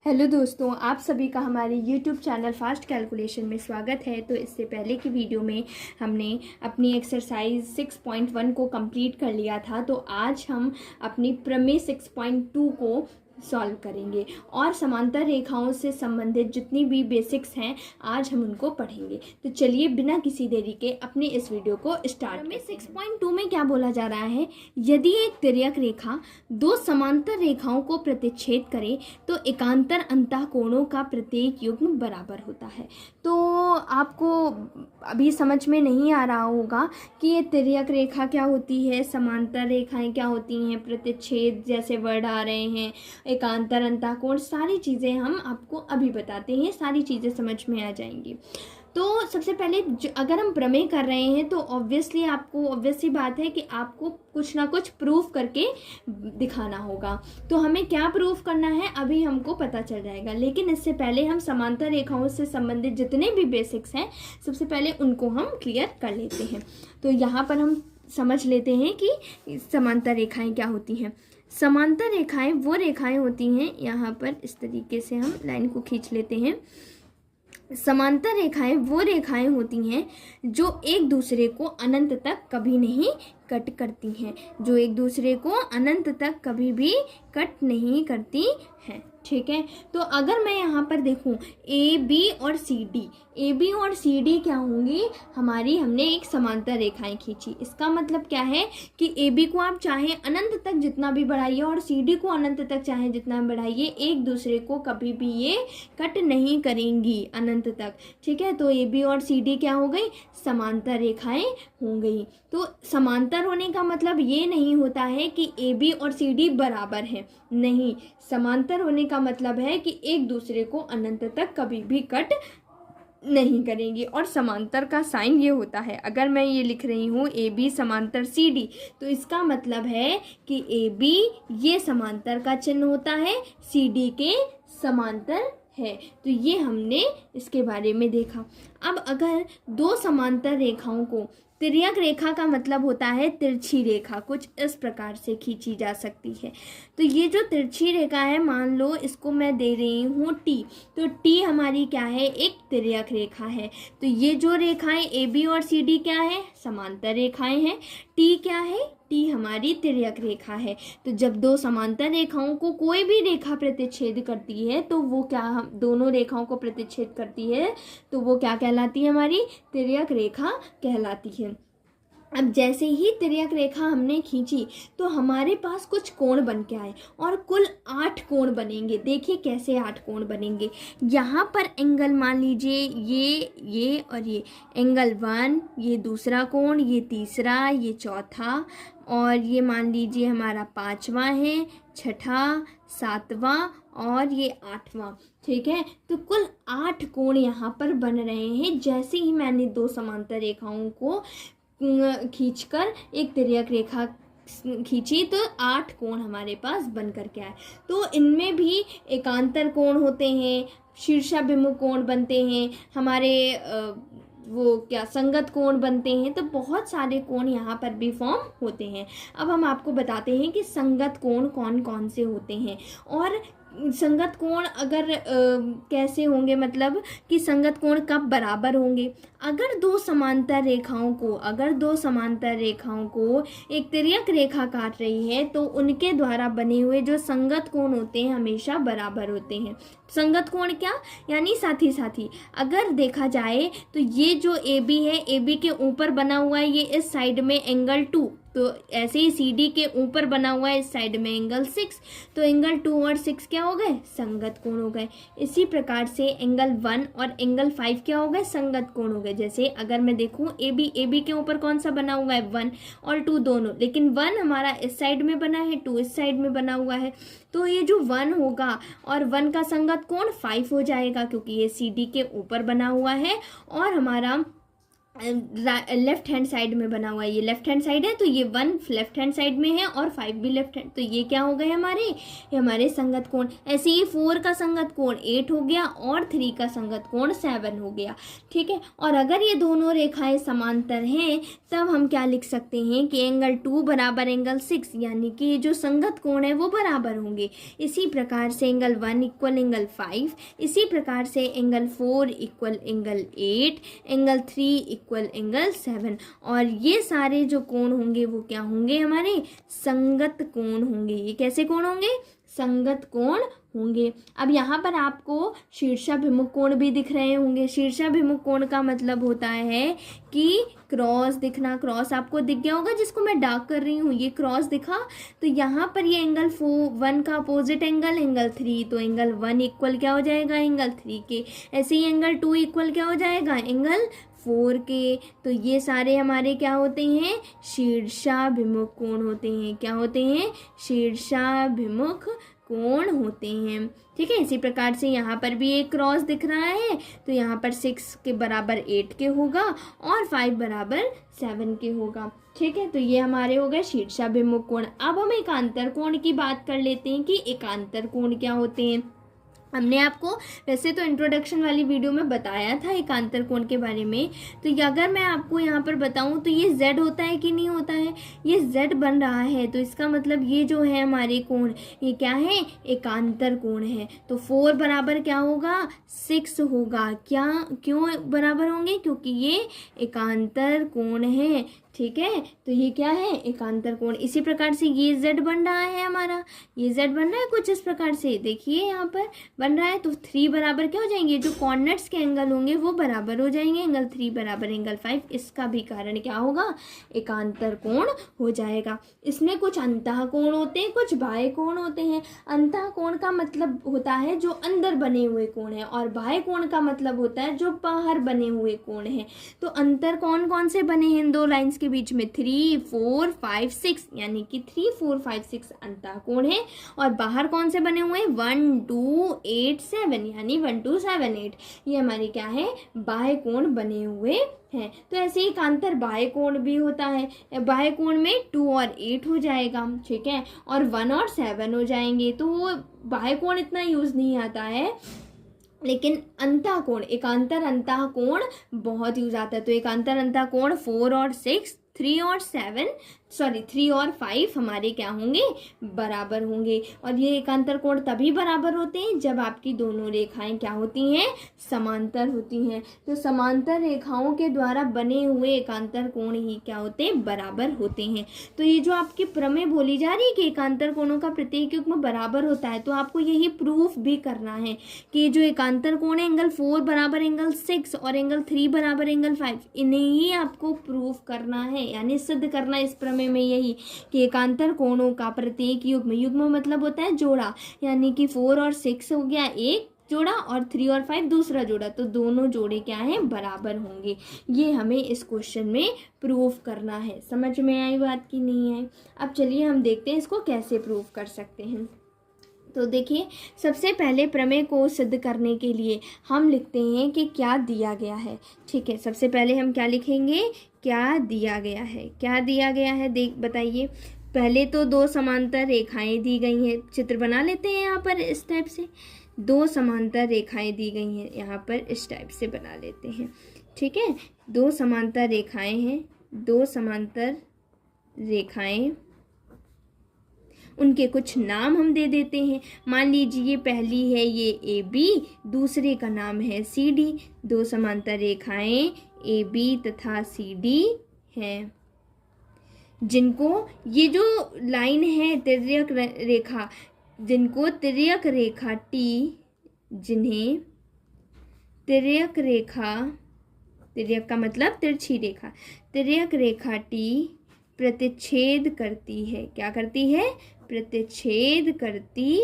Hello दोस्तों, आप सभी का हमारे यूट्यूब चैनल फास्ट कैलकुलेशन में स्वागत है। तो इससे पहले की वीडियो में हमने अपनी एक्सरसाइज 6.1 को कंप्लीट कर लिया था। तो आज हम अपनी प्रमेय 6.2 को सॉल्व करेंगे और समांतर रेखाओं से संबंधित जितनी भी बेसिक्स हैं आज हम उनको पढ़ेंगे। तो चलिए बिना किसी देरी के अपने इस वीडियो को स्टार्ट में 6.2 में क्या बोला जा रहा है, यदि एक तिर्यक रेखा दो समांतर रेखाओं को प्रतिच्छेद करे तो एकांतर अंतःकोणों का प्रत्येक युग्म बराबर होता है। तो आपको अभी समझ में नहीं आ रहा होगा कि ये तिर्यक रेखा क्या होती है, समांतर रेखाएं क्या होती हैं, प्रतिच्छेद जैसे वर्ड आ रहे हैं, एकांतर अंतःकोण, सारी चीज़ें हम आपको अभी बताते हैं, सारी चीज़ें समझ में आ जाएंगी। तो सबसे पहले अगर हम प्रमेय कर रहे हैं तो ऑब्वियसली बात है कि आपको कुछ ना कुछ प्रूफ करके दिखाना होगा। तो हमें क्या प्रूफ करना है अभी हमको पता चल जाएगा, लेकिन इससे पहले हम समांतर रेखाओं से संबंधित जितने भी बेसिक्स हैं सबसे पहले उनको हम क्लियर कर लेते हैं। तो यहाँ पर हम समझ लेते हैं कि समांतर रेखाएं क्या होती हैं। समांतर रेखाएं वो रेखाएं होती हैं, यहाँ पर इस तरीके से हम लाइन को खींच लेते हैं। समांतर रेखाएं वो रेखाएं होती हैं जो एक दूसरे को अनंत तक कभी नहीं कट करती हैं, जो एक दूसरे को अनंत तक कभी भी कट नहीं करती हैं। ठीक है, तो अगर मैं यहाँ पर देखूँ ए बी और सी डी क्या होंगी हमारी, हमने एक समांतर रेखाएं खींची। इसका मतलब क्या है कि ए बी को आप चाहे अनंत तक जितना भी बढ़ाइए और सी डी को अनंत तक चाहे जितना बढ़ाइए, एक दूसरे को कभी भी ये कट नहीं करेंगी अनंत तक। ठीक है, तो ए बी और सी डी क्या हो गई, समांतर रेखाएं हो गई। तो समांतर होने का मतलब ये नहीं होता है कि ए बी और सी डी बराबर हैं, नहीं, समांतर होने का मतलब है कि एक दूसरे को अनंत तक कभी भी कट नहीं करेंगी। और समांतर का साइन ये होता है, अगर मैं ये लिख रही हूँ ए बी समांतर सी डी, तो इसका मतलब है कि ए बी ये समांतर का चिन्ह होता है, सी डी के समांतर है। तो ये हमने इसके बारे में देखा। अब अगर दो समांतर रेखाओं को, तिर्यक रेखा का मतलब होता है तिरछी रेखा, कुछ इस प्रकार से खींची जा सकती है। तो ये जो तिरछी रेखा है, मान लो इसको मैं दे रही हूँ टी, तो टी हमारी क्या है, एक तिर्यक रेखा है। तो ये जो रेखाएं ए बी और सी डी क्या है, समांतर रेखाएं हैं। टी क्या है, टी हमारी तिर्यक रेखा है। तो जब दो समांतर रेखाओं को कोई भी रेखा प्रतिच्छेद करती है तो वो क्या, हम दोनों रेखाओं को प्रतिच्छेद करती है तो वो क्या कहलाती है, हमारी तिर्यक रेखा कहलाती है। अब जैसे ही तिर्यक रेखा हमने खींची तो हमारे पास कुछ कोण बन के आए और कुल 8 कोण बनेंगे। देखिए कैसे 8 कोण बनेंगे। यहाँ पर एंगल मान लीजिए ये और ये एंगल 1, ये दूसरा कोण, ये तीसरा, ये चौथा, और ये मान लीजिए हमारा 5वां है, छठा, 7वां और ये 8वां। ठीक है, तो कुल 8 कोण यहाँ पर बन रहे हैं। जैसे ही मैंने दो समांतर रेखाओं को खींचकर एक तिर्यक रेखा खींची तो 8 कोण हमारे पास बन कर के आए। तो इनमें भी एकांतर कोण होते हैं, शीर्षाभिमुख कोण बनते हैं, हमारे वो क्या संगत कोण बनते हैं। तो बहुत सारे कोण यहाँ पर भी फॉर्म होते हैं। अब हम आपको बताते हैं कि संगत कोण कौन कौन से होते हैं और संगत कोण अगर कैसे होंगे, मतलब कि संगत कोण कब बराबर होंगे। अगर दो समांतर रेखाओं को एक तिर्यक रेखा काट रही है तो उनके द्वारा बने हुए जो संगत कोण होते हैं हमेशा बराबर होते हैं। संगत कोण क्या, यानी साथी साथी। अगर देखा जाए तो ये जो ए बी है, ए बी के ऊपर बना हुआ है ये इस साइड में एंगल 2, तो ऐसे ही सी डी के ऊपर बना हुआ है इस साइड में एंगल 6, तो एंगल 2 और 6 क्या हो गए, संगत कोण हो गए। इसी प्रकार से एंगल 1 और एंगल 5 क्या हो गए, संगत कोण हो गए। जैसे अगर मैं देखूं ए बी के ऊपर कौन सा बना हुआ है, 1 और 2 दोनों, लेकिन 1 हमारा इस साइड में बना है, 2 इस साइड में बना हुआ है। तो ये जो 1 होगा और 1 का संगत कोण 5 हो जाएगा, क्योंकि ये सी डी के ऊपर बना हुआ है और हमारा लेफ्ट हैंड साइड में बना हुआ है, ये लेफ्ट हैंड साइड है तो ये 1 लेफ्ट हैंड साइड में है और 5 भी लेफ्ट हैंड, तो ये क्या हो गए हमारे, ये हमारे संगत कोण। ऐसे ही 4 का संगत कोण 8 हो गया और 3 का संगत कोण 7 हो गया, ठीक है। और अगर ये दोनों रेखाएं समांतर हैं तब हम क्या लिख सकते हैं कि एंगल 2 बराबर एंगल 6, यानी कि जो संगत कोण है वो बराबर होंगे। इसी प्रकार से एंगल 1 इक्वल एंगल 5, इसी प्रकार से angle 4 equal angle 8, angle 3 equal angle 7, और ये सारे जो कोण होंगे वो क्या होंगे, हमारे संगत कोण होंगे। ये कैसे कोण होंगे, संगत कोण होंगे। अब यहाँ पर आपको शीर्षाभिमुख कोण भी दिख रहे होंगे। शीर्षाभिमुख कोण का मतलब होता है कि क्रॉस दिखना, क्रॉस आपको दिख गया होगा जिसको मैं डार्क कर रही हूँ, ये क्रॉस दिखा, तो यहाँ पर ये एंगल 1 का अपोजिट एंगल 3, तो एंगल 1 इक्वल क्या हो जाएगा, एंगल 3 के। ऐसे ही एंगल 2 इक्वल क्या हो जाएगा, एंगल 4 के। तो ये सारे हमारे क्या होते हैं, शीर्षाभिमुख कोण होते हैं। क्या होते हैं, शीर्षाभिमुख कोण होते हैं, ठीक है। इसी प्रकार से यहाँ पर भी एक क्रॉस दिख रहा है, तो यहाँ पर 6 के बराबर 8 के होगा और 5 बराबर 7 के होगा, ठीक है। तो ये हमारे हो गए शीर्षाभिमुख कोण। अब हम एकांतर कोण की बात कर लेते हैं कि एकांतर कोण क्या होते हैं। हमने आपको वैसे तो इंट्रोडक्शन वाली वीडियो में बताया था एकांतर कोण के बारे में, तो अगर मैं आपको यहाँ पर बताऊँ तो ये z होता है कि नहीं होता है, ये z बन रहा है, तो इसका मतलब ये जो है हमारे कोण, ये क्या है, एकांतर कोण है। तो 4 बराबर क्या होगा, 6 होगा। क्या, क्यों बराबर होंगे, क्योंकि ये एकांतर कोण है, ठीक है। तो ये क्या है, एकांतर कोण। इसी प्रकार से ये z बन रहा है हमारा, ये z बन रहा है कुछ इस प्रकार से, देखिए यहाँ पर बन रहा है। तो 3 बराबर क्या हो जाएंगे, जो कॉर्नर्स के एंगल होंगे वो बराबर हो जाएंगे, एंगल 3 बराबर एंगल 5। इसका भी कारण क्या होगा, एकांतर कोण हो जाएगा। इसमें कुछ अंतः कोण होते हैं, कुछ बाह्य कोण होते हैं। अंतः कोण का मतलब होता है जो अंदर बने हुए कोण है, और बाह्य कोण का मतलब होता है जो बाहर बने हुए कोण है। तो अंतर कौन कौन से बने हैं इन दो लाइंस के बीच में, 3, 4, 5, 6, यानी कि 3, 4, 5, 6 अंतः कोण है। और बाहर कौन से बने हुए हैं, 1, 2, 8, 7, यानी 1, 2, 7, 8, ये हमारे क्या है, बाह्य कोण बने हुए हैं। तो ऐसे ही एकांतर बाह्य कोण भी होता है। बाह्य कोण में 2 और 8 हो जाएगा, ठीक है, और 1 और 7 हो जाएंगे। तो वो बाह्य कोण इतना यूज नहीं आता है, लेकिन अंतः कोण, एकांतर अंतः कोण बहुत यूज आता है। तो एकांतर अंतः कोण 4 और 6, 3 और 5 हमारे क्या होंगे, बराबर होंगे। और ये एकांतर कोण तभी बराबर होते हैं जब आपकी दोनों रेखाएं क्या होती हैं, समांतर होती हैं। तो समांतर रेखाओं के द्वारा बने हुए एकांतर कोण ही क्या होते हैं, बराबर होते हैं। तो ये जो आपकी प्रमेय बोली जा रही है कि एकांतर कोणों का प्रत्येक युग्म बराबर होता है, तो आपको यही प्रूफ भी करना है कि जो एकांतर कोण है, एंगल 4 बराबर एंगल 6 और एंगल 3 बराबर एंगल 5, इन्हें ही आपको प्रूफ करना है, यानी सिद्ध करना इस प्रमेय में यही कि एकांतर कोणों का प्रत्येक युग्म, युग्म मतलब होता है जोड़ा, यानी कि 4 और 6 हो गया एक जोड़ा और 3 और 5 दूसरा जोड़ा, तो दोनों जोड़े क्या हैं, बराबर होंगे। ये हमें इस क्वेश्चन में प्रूफ करना है। समझ में आई बात की नहीं आई? अब चलिए हम देखते हैं इसको कैसे प्रूफ कर सकते हैं। तो देखिए, सबसे पहले प्रमेय को सिद्ध करने के लिए हम लिखते हैं कि क्या दिया गया है, ठीक है। सबसे पहले हम क्या लिखेंगे, क्या दिया गया है, क्या दिया गया है, देख बताइए। पहले तो 2 समांतर रेखाएं दी गई हैं, चित्र बना लेते हैं यहाँ पर इस टाइप से। 2 समांतर रेखाएं दी गई हैं, यहाँ पर इस टाइप से बना लेते हैं, ठीक है। 2 समांतर रेखाएं हैं, 2 समांतर रेखाएं, उनके कुछ नाम हम दे देते हैं। मान लीजिए पहली है ये AB, दूसरे का नाम है CD। 2 समांतर रेखाएं AB तथा CD हैं, जिनको ये जो लाइन है तिर्यक रेखा, जिनको तिर्यक रेखा T, जिन्हें तिर्यक रेखा, तिर्यक का मतलब तिरछी रेखा, तिर्यक रेखा T प्रतिच्छेद करती है। क्या करती है, प्रतिच्छेद करती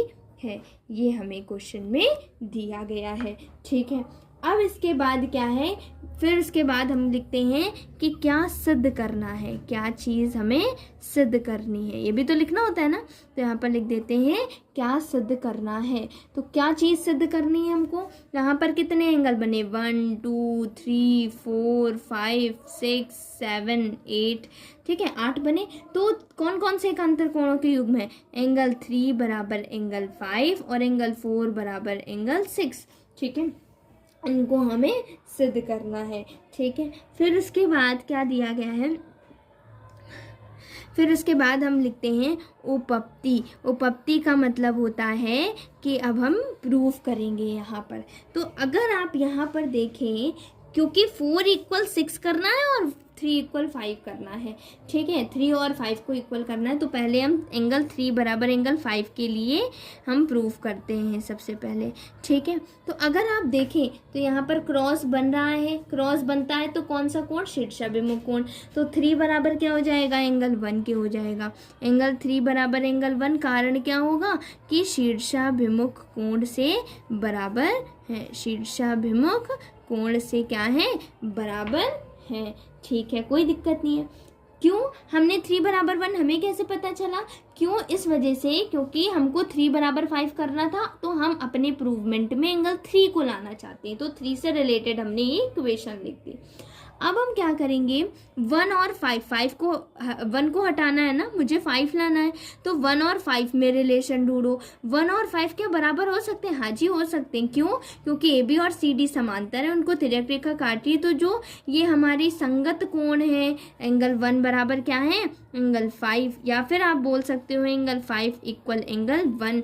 है। ये हमें क्वेश्चन में दिया गया है, ठीक है। अब इसके बाद क्या है, फिर उसके बाद हम लिखते हैं कि क्या सिद्ध करना है, क्या चीज़ हमें सिद्ध करनी है, ये भी तो लिखना होता है ना। तो यहाँ पर लिख देते हैं क्या सिद्ध करना है। तो क्या चीज़ सिद्ध करनी है हमको, यहाँ पर कितने एंगल बने, 1 2 3 4 5 6 7 8, ठीक है 8 बने। तो कौन कौन से एकांतर कोणों के युग्म है, एंगल 3 बराबर एंगल 5 और एंगल 4 बराबर एंगल 6, ठीक है, इनको हमें सिद्ध करना है, ठीक है। फिर उसके बाद क्या दिया गया है, फिर उसके बाद हम लिखते हैं उपपत्ति। उपपत्ति का मतलब होता है कि अब हम प्रूफ करेंगे यहाँ पर। तो अगर आप यहाँ पर देखें, क्योंकि 4 = 6 करना है और 3 = 5 करना है, ठीक है, 3 और 5 को इक्वल करना है। तो पहले हम एंगल 3 बराबर एंगल 5 के लिए हम प्रूफ करते हैं सबसे पहले, ठीक है। तो अगर आप देखें तो यहाँ पर क्रॉस बन रहा है, क्रॉस बनता है तो कौन सा कोण, शीर्षाभिमुख कोण। तो 3 बराबर क्या हो जाएगा, एंगल 1 के हो जाएगा। एंगल 3 बराबर एंगल 1, कारण क्या होगा कि शीर्षाभिमुख कोण से बराबर है, शीर्षाभिमुख कोण से क्या है, बराबर है, ठीक है, कोई दिक्कत नहीं है। क्यों हमने 3 बराबर 1, हमें कैसे पता चला, क्यों, इस वजह से क्योंकि हमको 3 बराबर 5 करना था, तो हम अपने प्रूवमेंट में एंगल 3 को लाना चाहते हैं, तो 3 से रिलेटेड हमने ये इक्वेशन लिख दी। अब हम क्या करेंगे, 1 और 5 को 1 को हटाना है ना, मुझे 5 लाना है, तो 1 और 5 में रिलेशन ढूंढो। 1 और 5 क्या बराबर हो सकते हैं, हाँ जी हो सकते हैं। क्यों, क्योंकि ए बी और सी डी समांतर है, उनको तिर्यक रेखा काटी है, तो जो ये हमारी संगत कोण है, एंगल 1 बराबर क्या है, एंगल 5, या फिर आप बोल सकते हो एंगल 5 = एंगल 1।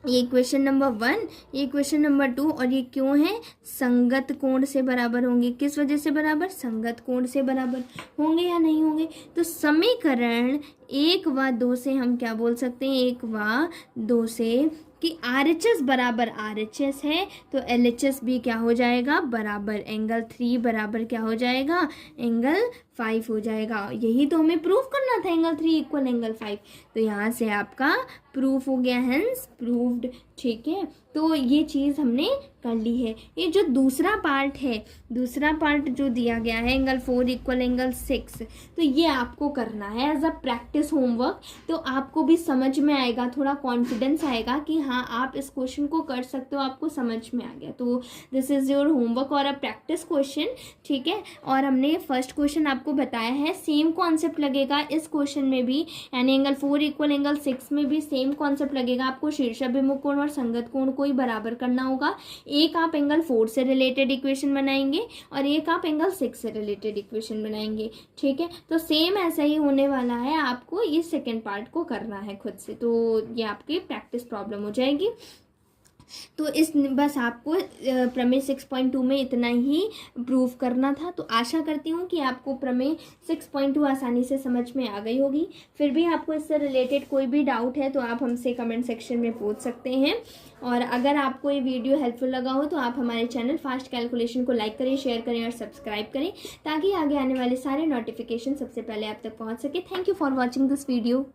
ये क्वेश्चन नंबर 1, ये क्वेश्चन नंबर 2, और ये क्यों है, संगत कोण से बराबर होंगे। किस वजह से बराबर, संगत कोण से बराबर होंगे या नहीं होंगे। तो समीकरण 1 व 2 से हम क्या बोल सकते हैं, 1 व 2 से कि RHS बराबर RHS है, तो LHS भी क्या हो जाएगा, बराबर एंगल 3 बराबर क्या हो जाएगा, एंगल 5 हो जाएगा। यही तो हमें प्रूफ करना था, एंगल 3 = एंगल 5। तो यहाँ से आपका प्रूफ हो गया, हेंस प्रूव्ड, ठीक है। तो ये चीज़ हमने कर ली है। ये जो दूसरा पार्ट है, दूसरा पार्ट जो दिया गया है, एंगल 4 = एंगल 6, तो ये आपको करना है एज अ प्रैक्टिस होमवर्क। तो आपको भी समझ में आएगा, थोड़ा कॉन्फिडेंस आएगा कि हाँ आप इस क्वेश्चन को कर सकते हो, आपको समझ में आ गया। तो दिस इज़ योर होमवर्क और अ प्रैक्टिस क्वेश्चन, ठीक है। और हमने फर्स्ट क्वेश्चन आपको बताया है, सेम कॉन्सेप्ट लगेगा इस क्वेश्चन में भी, यानी एंगल 4 = एंगल 6 में भी सेम कॉन्सेप्ट लगेगा। आपको शीर्षाभिमुख कोण और संगत कोण को ही बराबर करना होगा। एक आप एंगल 4 से रिलेटेड इक्वेशन बनाएंगे और एक आप एंगल 6 से रिलेटेड इक्वेशन बनाएंगे, ठीक है। तो सेम ऐसा ही होने वाला है, आपको ये सेकेंड पार्ट को करना है खुद से, तो ये आपकी प्रैक्टिस प्रॉब्लम हो जाएगी। तो इस बस आपको प्रमेय 6.2 में इतना ही प्रूव करना था। तो आशा करती हूँ कि आपको प्रमेय 6.2 आसानी से समझ में आ गई होगी। फिर भी आपको इससे रिलेटेड कोई भी डाउट है तो आप हमसे कमेंट सेक्शन में पूछ सकते हैं। और अगर आपको ये वीडियो हेल्पफुल लगा हो तो आप हमारे चैनल फास्ट कैलकुलेशन को लाइक करें, शेयर करें और सब्सक्राइब करें, ताकि आगे आने वाले सारे नोटिफिकेशन सबसे पहले आप तक पहुँच सके। Thank you for watching this video.